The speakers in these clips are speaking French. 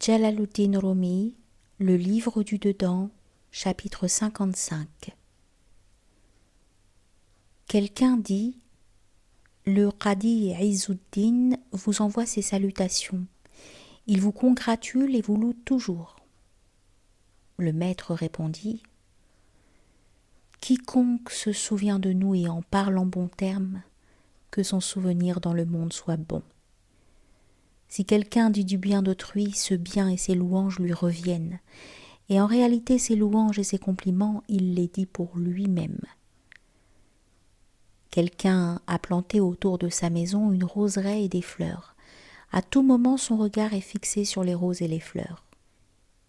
Jalaluddin Rumi, Le livre du dedans, chapitre 55. Quelqu'un dit « Le Qadi Izzuddin vous envoie ses salutations. Il vous congratule et vous loue toujours. » Le maître répondit « Quiconque se souvient de nous et en parle en bons termes, que son souvenir dans le monde soit bon. Si quelqu'un dit du bien d'autrui, ce bien et ses louanges lui reviennent, et en réalité ses louanges et ses compliments, il les dit pour lui-même. Quelqu'un a planté autour de sa maison une roseraie et des fleurs. À tout moment son regard est fixé sur les roses et les fleurs.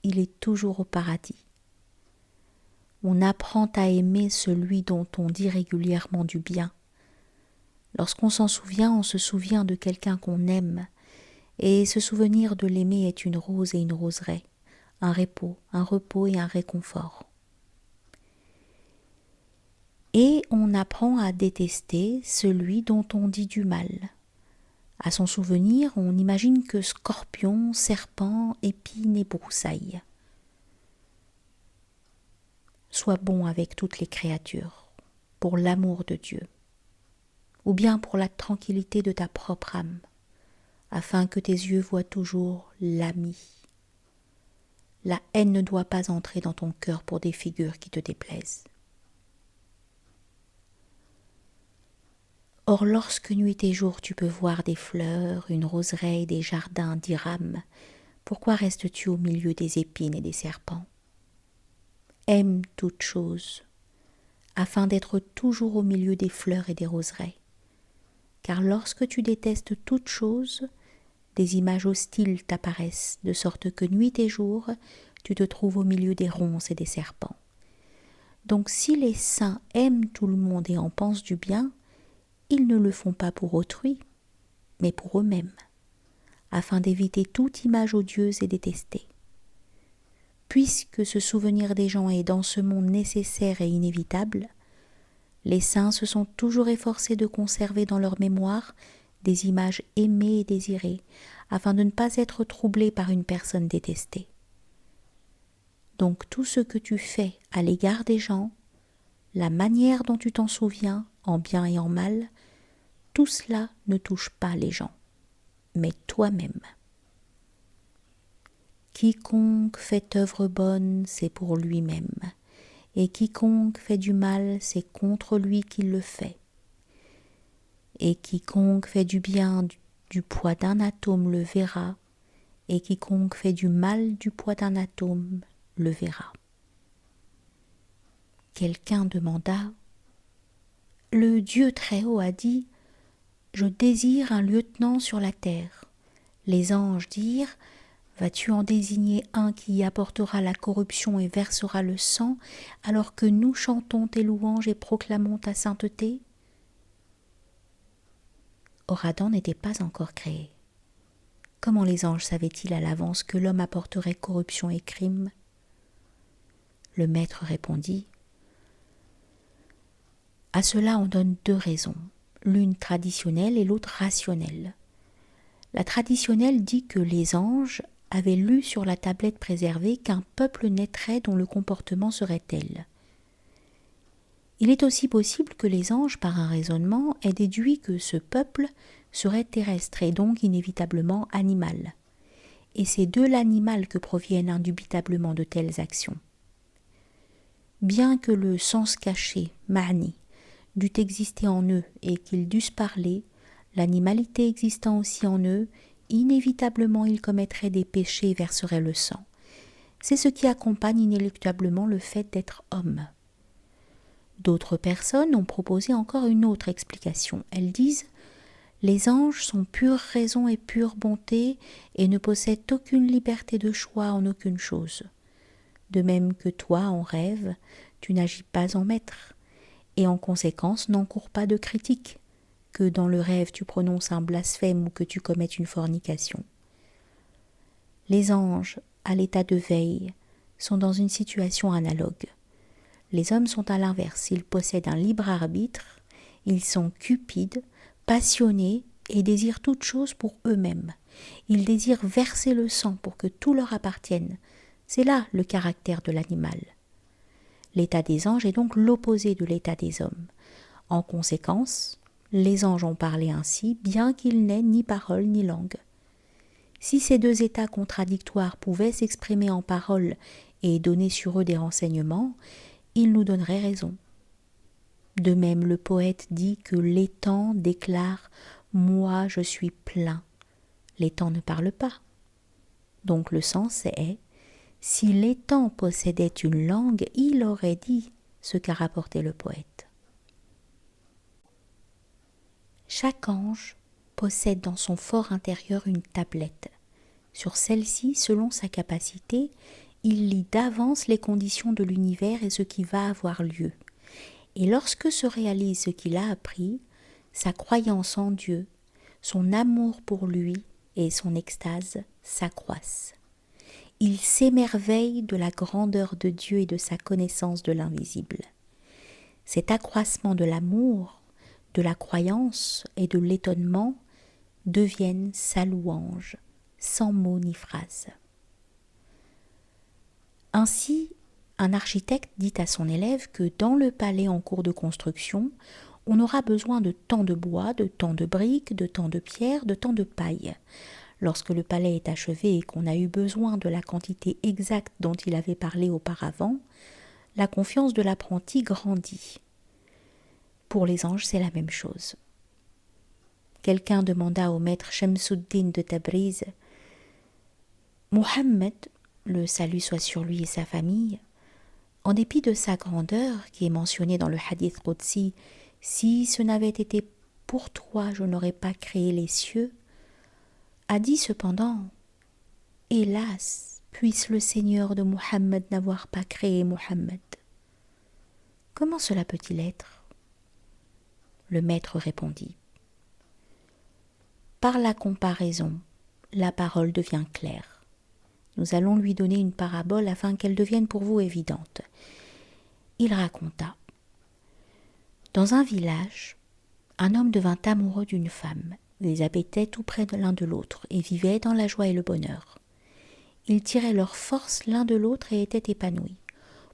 Il est toujours au paradis. On apprend à aimer celui dont on dit régulièrement du bien. Lorsqu'on s'en souvient, on se souvient de quelqu'un qu'on aime, et ce souvenir de l'aimer est une rose et une roseraie, un repos et un réconfort. Et on apprend à détester celui dont on dit du mal. À son souvenir, on imagine que scorpions, serpents, épines et broussailles. Sois bon avec toutes les créatures, pour l'amour de Dieu, ou bien pour la tranquillité de ta propre âme, afin que tes yeux voient toujours l'ami. La haine ne doit pas entrer dans ton cœur pour des figures qui te déplaisent. Or, lorsque nuit et jour tu peux voir des fleurs, une roseraie et des jardins d'Iram, pourquoi restes-tu au milieu des épines et des serpents? Aime toutes choses, afin d'être toujours au milieu des fleurs et des roseraies. Car lorsque tu détestes toutes choses, des images hostiles t'apparaissent, de sorte que nuit et jour, tu te trouves au milieu des ronces et des serpents. Donc si les saints aiment tout le monde et en pensent du bien, ils ne le font pas pour autrui, mais pour eux-mêmes, afin d'éviter toute image odieuse et détestée. Puisque ce souvenir des gens est dans ce monde nécessaire et inévitable, les saints se sont toujours efforcés de conserver dans leur mémoire des images aimées et désirées, afin de ne pas être troublés par une personne détestée. Donc tout ce que tu fais à l'égard des gens, la manière dont tu t'en souviens, en bien et en mal, tout cela ne touche pas les gens, mais toi-même. Quiconque fait œuvre bonne, c'est pour lui-même, et quiconque fait du mal, c'est contre lui qu'il le fait. Et quiconque fait du bien du poids d'un atome le verra, et quiconque fait du mal du poids d'un atome le verra. Quelqu'un demanda « Le Dieu Très-Haut a dit « Je désire un lieutenant sur la terre ». Les anges dirent « Vas-tu en désigner un qui y apportera la corruption et versera le sang, alors que nous chantons tes louanges et proclamons ta sainteté ?» Or Adam n'était pas encore créé. Comment les anges savaient-ils à l'avance que l'homme apporterait corruption et crime? Le maître répondit « À cela on donne deux raisons, l'une traditionnelle et l'autre rationnelle. La traditionnelle dit que les anges avaient lu sur la tablette préservée qu'un peuple naîtrait dont le comportement serait tel. Il est aussi possible que les anges, par un raisonnement, aient déduit que ce peuple serait terrestre et donc inévitablement animal. Et c'est de l'animal que proviennent indubitablement de telles actions. Bien que le sens caché, ma'ni, dût exister en eux et qu'ils dussent parler, l'animalité existant aussi en eux, inévitablement ils commettraient des péchés et verseraient le sang. C'est ce qui accompagne inéluctablement le fait d'être homme. D'autres personnes ont proposé encore une autre explication. Elles disent « Les anges sont pure raison et pure bonté et ne possèdent aucune liberté de choix en aucune chose. De même que toi, en rêve, tu n'agis pas en maître, et en conséquence n'encours pas de critique, que dans le rêve tu prononces un blasphème ou que tu commettes une fornication. Les anges, à l'état de veille, sont dans une situation analogue. Les hommes sont à l'inverse, ils possèdent un libre arbitre, ils sont cupides, passionnés, et désirent toute chose pour eux-mêmes. Ils désirent verser le sang pour que tout leur appartienne. C'est là le caractère de l'animal. L'état des anges est donc l'opposé de l'état des hommes. En conséquence, les anges ont parlé ainsi, bien qu'ils n'aient ni parole ni langue. Si ces deux états contradictoires pouvaient s'exprimer en paroles et donner sur eux des renseignements, ils nous donneraient raison. De même, le poète dit que l'étang déclare « Moi, je suis plein ». L'étang ne parle pas. Donc le sens est « Si l'étang possédait une langue, il aurait dit ce qu'a rapporté le poète ». Chaque ange possède dans son fort intérieur une tablette. Sur celle-ci, selon sa capacité, il lit d'avance les conditions de l'univers et ce qui va avoir lieu. Et lorsque se réalise ce qu'il a appris, sa croyance en Dieu, son amour pour lui et son extase s'accroissent. Il s'émerveille de la grandeur de Dieu et de sa connaissance de l'invisible. Cet accroissement de l'amour, de la croyance et de l'étonnement deviennent sa louange, sans mots ni phrases. Ainsi, un architecte dit à son élève que dans le palais en cours de construction, on aura besoin de tant de bois, de tant de briques, de tant de pierres, de tant de paille. Lorsque le palais est achevé et qu'on a eu besoin de la quantité exacte dont il avait parlé auparavant, la confiance de l'apprenti grandit. Pour les anges, c'est la même chose. Quelqu'un demanda au maître Shamsuddin de Tabriz « Mohammed, le salut soit sur lui et sa famille, en dépit de sa grandeur, qui est mentionnée dans le hadith Qudsi, si ce n'avait été pour toi, je n'aurais pas créé les cieux, a dit cependant, hélas, puisse le Seigneur de Muhammad n'avoir pas créé Muhammad. Comment cela peut-il être ? Le maître répondit, par la comparaison, la parole devient claire. Nous allons lui donner une parabole afin qu'elle devienne pour vous évidente. Il raconta. Dans un village, un homme devint amoureux d'une femme. Ils habitaient tout près de l'un de l'autre et vivaient dans la joie et le bonheur. Ils tiraient leur force l'un de l'autre et étaient épanouis.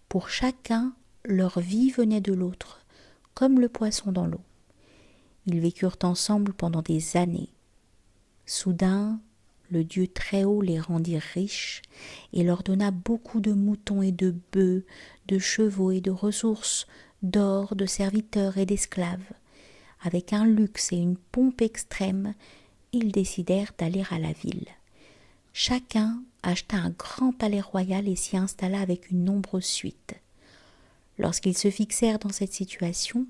Pour chacun, leur vie venait de l'autre, comme le poisson dans l'eau. Ils vécurent ensemble pendant des années. Soudain, le Dieu Très-Haut les rendit riches et leur donna beaucoup de moutons et de bœufs, de chevaux et de ressources, d'or, de serviteurs et d'esclaves. Avec un luxe et une pompe extrême, ils décidèrent d'aller à la ville. Chacun acheta un grand palais royal et s'y installa avec une nombreuse suite. Lorsqu'ils se fixèrent dans cette situation,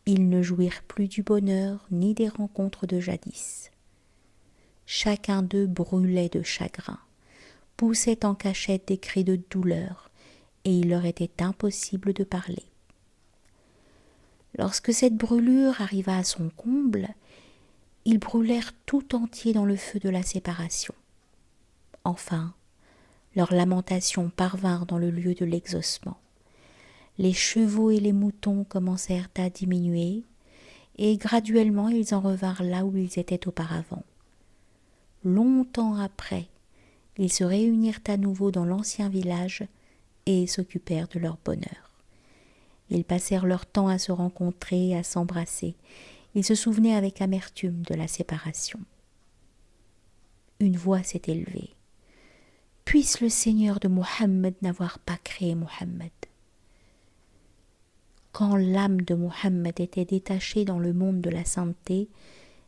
ils ne jouirent plus du bonheur ni des rencontres de jadis. Chacun d'eux brûlait de chagrin, poussait en cachette des cris de douleur, et il leur était impossible de parler. Lorsque cette brûlure arriva à son comble, ils brûlèrent tout entiers dans le feu de la séparation. Enfin, leurs lamentations parvinrent dans le lieu de l'exaucement. Les chevaux et les moutons commencèrent à diminuer, et graduellement ils en revinrent là où ils étaient auparavant. Longtemps après, ils se réunirent à nouveau dans l'ancien village et s'occupèrent de leur bonheur. Ils passèrent leur temps à se rencontrer et à s'embrasser. Ils se souvenaient avec amertume de la séparation. Une voix s'est élevée. Puisse le Seigneur de Muhammad n'avoir pas créé Muhammad. Quand l'âme de Muhammad était détachée dans le monde de la sainteté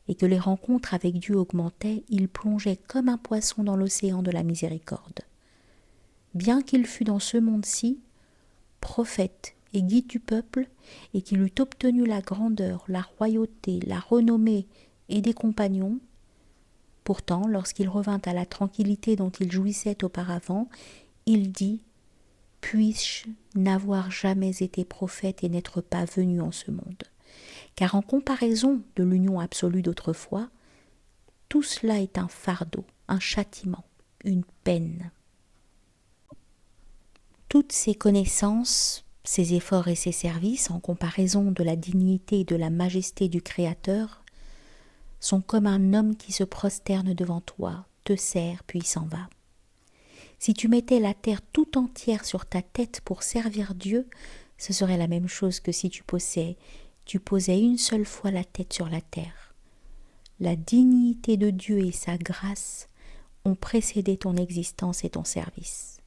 et que les rencontres avec Dieu augmentaient, il plongeait comme un poisson dans l'océan de la miséricorde. Bien qu'il fût dans ce monde-ci, prophète et guide du peuple, et qu'il eût obtenu la grandeur, la royauté, la renommée et des compagnons, pourtant, lorsqu'il revint à la tranquillité dont il jouissait auparavant, il dit « Puis-je n'avoir jamais été prophète et n'être pas venu en ce monde ?» Car en comparaison de l'union absolue d'autrefois, tout cela est un fardeau, un châtiment, une peine. Toutes ces connaissances, ces efforts et ces services, en comparaison de la dignité et de la majesté du Créateur, sont comme un homme qui se prosterne devant toi, te serre puis s'en va. Si tu mettais la terre tout entière sur ta tête pour servir Dieu, ce serait la même chose que si tu posais une seule fois la tête sur la terre. La dignité de Dieu et sa grâce ont précédé ton existence et ton service.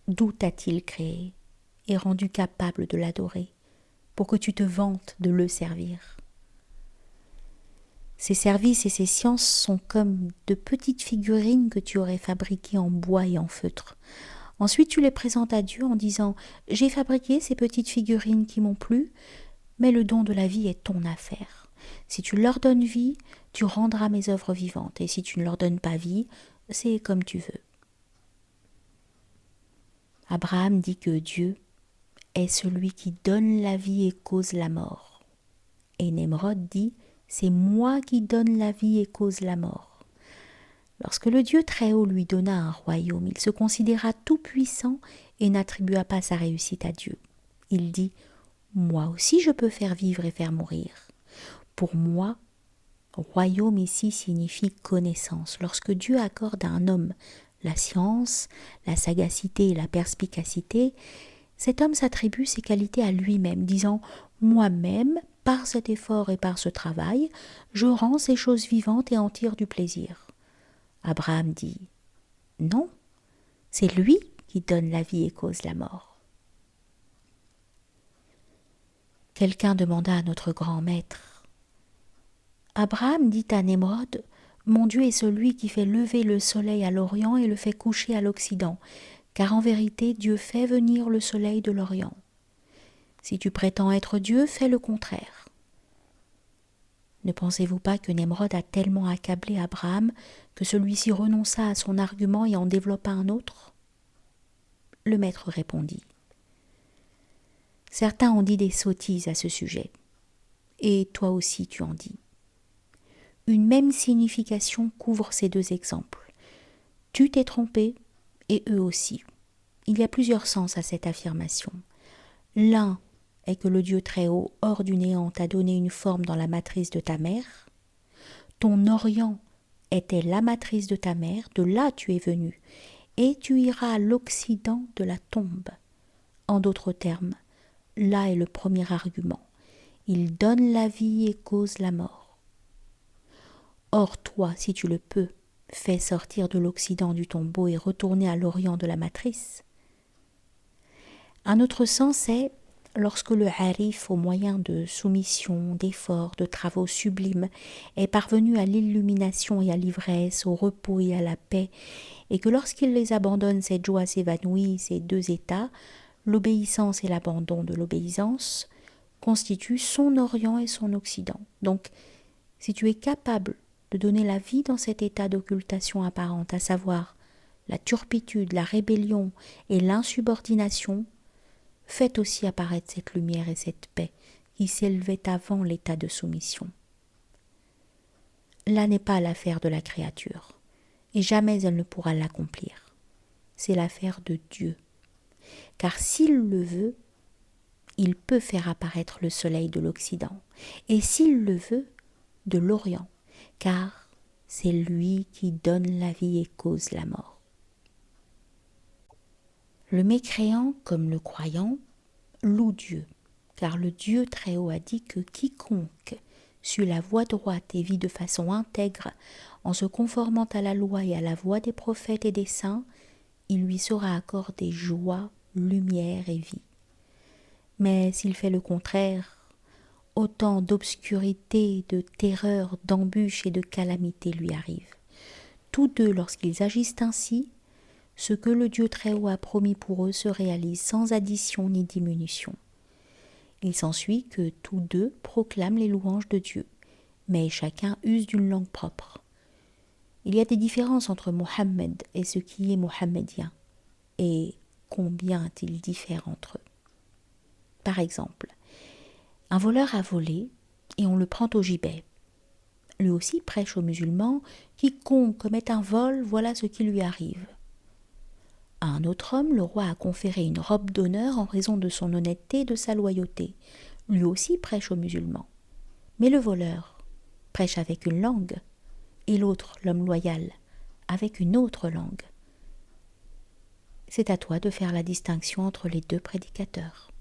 D'où t'a-t-il créé et rendu capable de l'adorer, pour que tu te vantes de le servir? Ces services et ces sciences sont comme de petites figurines que tu aurais fabriquées en bois et en feutre. Ensuite, tu les présentes à Dieu en disant « J'ai fabriqué ces petites figurines qui m'ont plu, mais le don de la vie est ton affaire. Si tu leur donnes vie, tu rendras mes œuvres vivantes, et si tu ne leur donnes pas vie, c'est comme tu veux. » Abraham dit que Dieu est celui qui donne la vie et cause la mort. Et Nemrod dit « C'est moi qui donne la vie et cause la mort. » Lorsque le Dieu Très-Haut lui donna un royaume, il se considéra tout-puissant et n'attribua pas sa réussite à Dieu. Il dit « Moi aussi je peux faire vivre et faire mourir. » Pour moi, royaume ici signifie connaissance. Lorsque Dieu accorde à un homme la science, la sagacité et la perspicacité, cet homme s'attribue ces qualités à lui-même, disant « Moi-même, par cet effort et par ce travail, je rends ces choses vivantes et en tire du plaisir. » Abraham dit « Non, c'est lui qui donne la vie et cause la mort. » Quelqu'un demanda à notre grand maître « Abraham dit à Nemrod « Mon Dieu est celui qui fait lever le soleil à l'Orient et le fait coucher à l'Occident, car en vérité Dieu fait venir le soleil de l'Orient. Si tu prétends être Dieu, fais le contraire. » Ne pensez-vous pas que Nemrod a tellement accablé Abraham que celui-ci renonça à son argument et en développa un autre? Le maître répondit. Certains ont dit des sottises à ce sujet, et toi aussi tu en dis. Une même signification couvre ces deux exemples. Tu t'es trompé, et eux aussi. Il y a plusieurs sens à cette affirmation. L'un est que le Dieu Très-Haut, hors du néant, t'a donné une forme dans la matrice de ta mère. Ton Orient était la matrice de ta mère, de là tu es venu, et tu iras à l'Occident de la tombe. En d'autres termes, là est le premier argument. Il donne la vie et cause la mort. Or toi, si tu le peux, fais sortir de l'Occident du tombeau et retourner à l'Orient de la matrice. Un autre sens est lorsque le harif, au moyen de soumission, d'efforts, de travaux sublimes, est parvenu à l'illumination et à l'ivresse, au repos et à la paix, et que lorsqu'il les abandonne, cette joie s'évanouit, ces deux états, l'obéissance et l'abandon de l'obéissance, constituent son Orient et son Occident. Donc, si tu es capable de donner la vie dans cet état d'occultation apparente, à savoir la turpitude, la rébellion et l'insubordination, faites aussi apparaître cette lumière et cette paix qui s'élevaient avant l'état de soumission. Là n'est pas l'affaire de la créature, et jamais elle ne pourra l'accomplir. C'est l'affaire de Dieu. Car s'il le veut, il peut faire apparaître le soleil de l'Occident, et s'il le veut, de l'Orient, car c'est lui qui donne la vie et cause la mort. Le mécréant, comme le croyant, loue Dieu, car le Dieu Très-Haut a dit que quiconque suit la voie droite et vit de façon intègre en se conformant à la loi et à la voie des prophètes et des saints, il lui sera accordé joie, lumière et vie. Mais s'il fait le contraire, autant d'obscurité, de terreur, d'embûches et de calamités lui arrivent. Tous deux, lorsqu'ils agissent ainsi, ce que le Dieu Très-Haut a promis pour eux se réalise sans addition ni diminution. Il s'ensuit que tous deux proclament les louanges de Dieu, mais chacun use d'une langue propre. Il y a des différences entre Mohammed et ce qui est mohammedien, et combien ils diffèrent entre eux. Par exemple, un voleur a volé et on le prend au gibet. Lui aussi prêche aux musulmans « Quiconque commet un vol, voilà ce qui lui arrive ». À un autre homme, le roi a conféré une robe d'honneur en raison de son honnêteté et de sa loyauté. Lui aussi prêche aux musulmans. Mais le voleur, prêche avec une langue, et l'autre, l'homme loyal, avec une autre langue. C'est à toi de faire la distinction entre les deux prédicateurs.